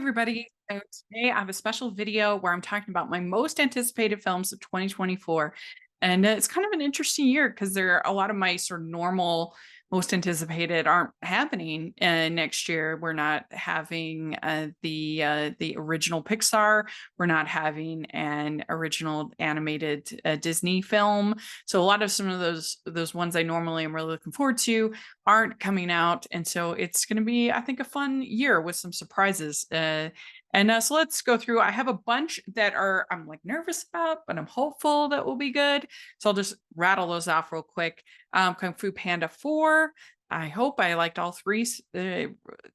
everybody. So today I have a special video where I'm talking about my most anticipated films of 2024. And it's kind of an interesting year because there are a lot of my sort of normal most anticipated aren't happening next year. We're not having the original Pixar. We're not having an original animated Disney film. So a lot of some of those ones I normally am really looking forward to aren't coming out, and so it's going to be, I think, a fun year with some surprises. So let's go through. I have a bunch that are I'm like nervous about, but I'm hopeful that will be good. So I'll just rattle those off real quick. Kung Fu Panda 4. I hope I liked all three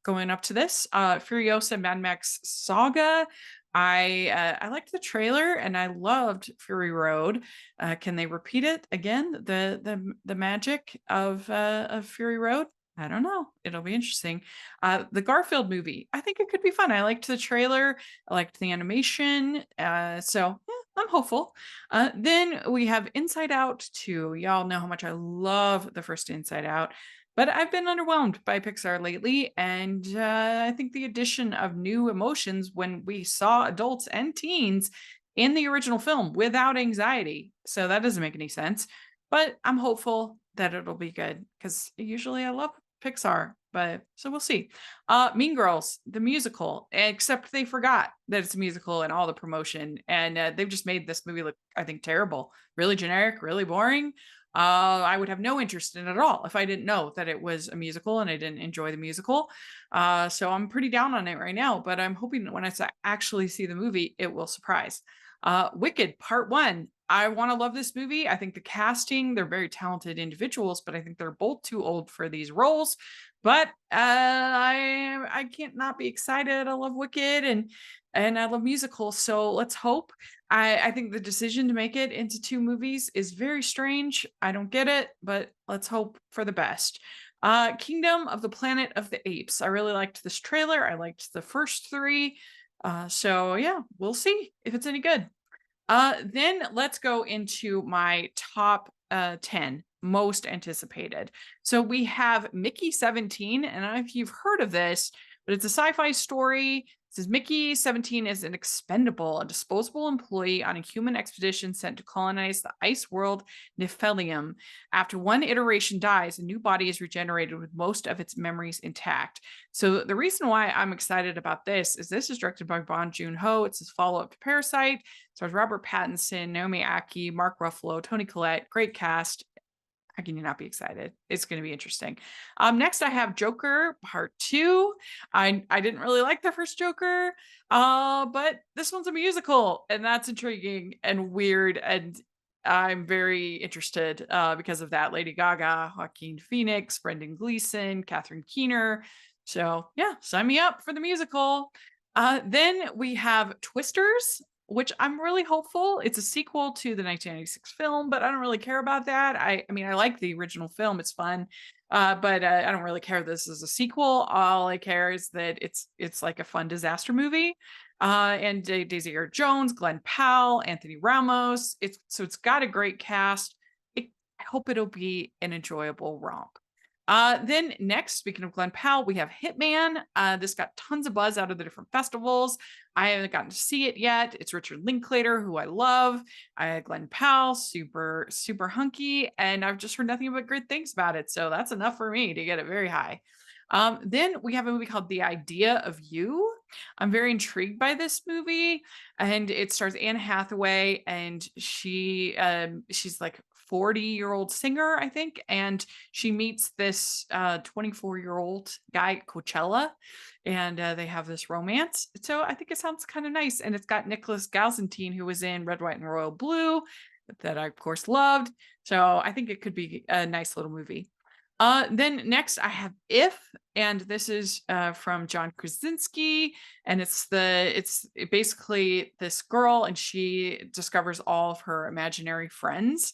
going up to this. Furiosa Mad Max Saga. I liked the trailer and I loved Fury Road. Can they repeat it again? The magic of Fury Road? I don't know. It'll be interesting. The Garfield movie. I think it could be fun. I liked the trailer. I liked the animation. So yeah, I'm hopeful. Then we have Inside Out 2. Y'all know how much I love the first Inside Out. But I've been underwhelmed by Pixar lately, and I think the addition of new emotions when we saw adults and teens in the original film without anxiety. So that doesn't make any sense. But I'm hopeful that it'll be good because usually I love Pixar, but so we'll see. Mean Girls, the musical, except they forgot that it's a musical and all the promotion, and they've just made this movie look, I think, terrible, really generic, really boring. I would have no interest in it at all if I didn't know that it was a musical and I didn't enjoy the musical. So I'm pretty down on it right now, but I'm hoping that when actually see the movie, it will surprise. Wicked Part 1. I want to love this movie. I think the casting, they're very talented individuals, but I think they're both too old for these roles. But I can't not be excited. I love Wicked and I love musicals. So let's hope. I think the decision to make it into two movies is very strange. I don't get it, but let's hope for the best. Kingdom of the Planet of the Apes. I really liked this trailer. I liked the first three. So yeah, we'll see if it's any good. Then let's go into my top 10 most anticipated. So we have Mickey 17, and I don't know if you've heard of this, but it's a sci-fi story. It says Mickey 17 is an expendable, a disposable employee on a human expedition sent to colonize the ice world Nephelium. After one iteration dies, a new body is regenerated with most of its memories intact. So the reason why I'm excited about this is directed by Bong Joon-ho. It's his follow-up to Parasite. Stars Robert Pattinson, Naomi Aki, Mark Ruffalo, Toni Collette. Great cast. How can you not be excited? It's going to be interesting. Next, I have Joker Part 2. I didn't really like the first Joker, but this one's a musical, and that's intriguing and weird, and I'm very interested because of that. Lady Gaga, Joaquin Phoenix, Brendan Gleeson, Catherine Keener. So yeah, sign me up for the musical. Then we have Twisters, which I'm really hopeful. It's a sequel to the 1996 film, but I don't really care about that. I mean, I like the original film; it's fun, but I don't really care this is a sequel. All I care is that it's like a fun disaster movie. And Daisy Air Jones, Glenn Powell, Anthony Ramos. It's got a great cast. I hope it'll be an enjoyable romp. Then next, speaking of Glenn Powell, we have Hitman. This got tons of buzz out of the different festivals. I haven't gotten to see it yet. It's Richard Linklater, who I love. Glenn Powell, super hunky, and I've just heard nothing but great things about it. So that's enough for me to get it very high. Then we have a movie called The Idea of You. I'm very intrigued by this movie, and it stars Anne Hathaway, and she's like 40-year-old singer, I think, and she meets this 24-year-old guy at Coachella, and they have this romance. So I think it sounds kind of nice, and it's got Nicholas Galsantine, who was in Red, White, and Royal Blue, that I of course loved. So I think it could be a nice little movie. Then next I have If, and this is from John Krasinski, and it's basically this girl, and she discovers all of her imaginary friends,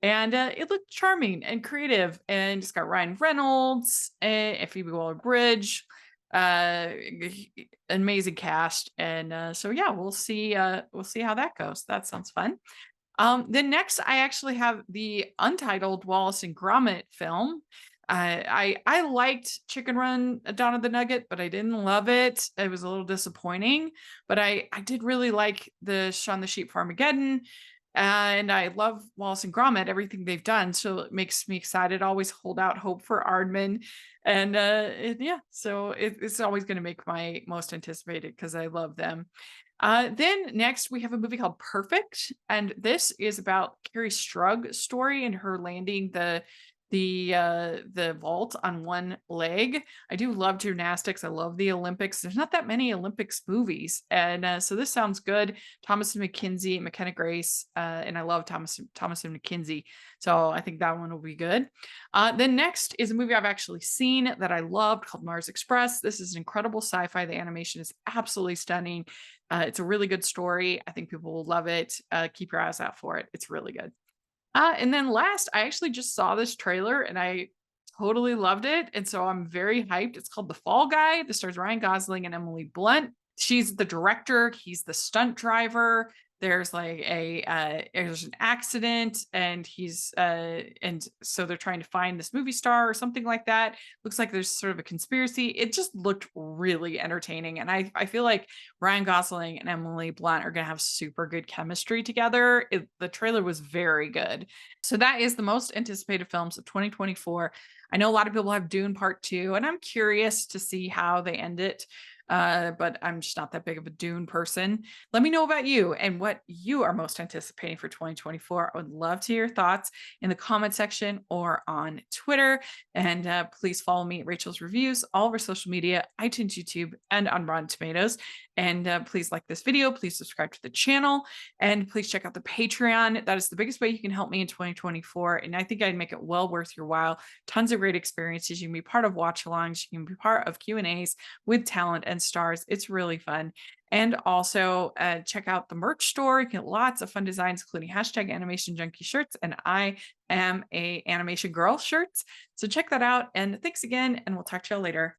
and it looked charming and creative, and it's got Ryan Reynolds and Phoebe Waller-Bridge, amazing cast, and so yeah, we'll see how that goes. That sounds fun. Then next, I actually have the untitled Wallace and Gromit film. I liked Chicken Run, Dawn of the Nugget, but I didn't love it. It was a little disappointing, but I did really like the Shaun the Sheep Farmageddon, and I love Wallace and Gromit, everything they've done, so it makes me excited, always hold out hope for Aardman, and, yeah, so it's always gonna make my most anticipated because I love them. Then next we have a movie called Perfect, and this is about Carrie Strug's story and her landing the vault on one leg. I do love gymnastics. I love the Olympics. There's not that many Olympics movies, and so this sounds good. Thomas and McKenzie, McKenna Grace, and I love Thomas and McKenzie, so I think that one will be good. Then next is a movie I've actually seen that I loved called Mars Express. This is an incredible sci-fi. The animation is absolutely stunning. It's a really good story. I think people will love it. Keep your eyes out for it. It's really good. And then last, I actually just saw this trailer and I totally loved it. And so I'm very hyped. It's called The Fall Guy. This stars Ryan Gosling and Emily Blunt. She's the director, he's the stunt driver. There's like there's an accident and and so they're trying to find this movie star or something like that. Looks like there's sort of a conspiracy. It just looked really entertaining. And I feel like Ryan Gosling and Emily Blunt are gonna have super good chemistry together. The trailer was very good. So that is the most anticipated films of 2024. I know a lot of people have Dune Part 2, and I'm curious to see how they end it. But I'm just not that big of a Dune person. Let me know about you and what you are most anticipating for 2024. I would love to hear your thoughts in the comment section or on Twitter. And please follow me at Rachel's Reviews, all of our social media, iTunes, YouTube, and on Rotten Tomatoes. And please like this video. Please subscribe to the channel. And please check out the Patreon. That is the biggest way you can help me in 2024. And I think I'd make it well worth your while. Tons of great experiences. You can be part of watch-alongs. You can be part of Q&As with talent and stars. It's really fun. And also check out the merch store. You get lots of fun designs, including hashtag animation junkie shirts and I am a animation girl shirts. So check that out. And thanks again. And we'll talk to you all later.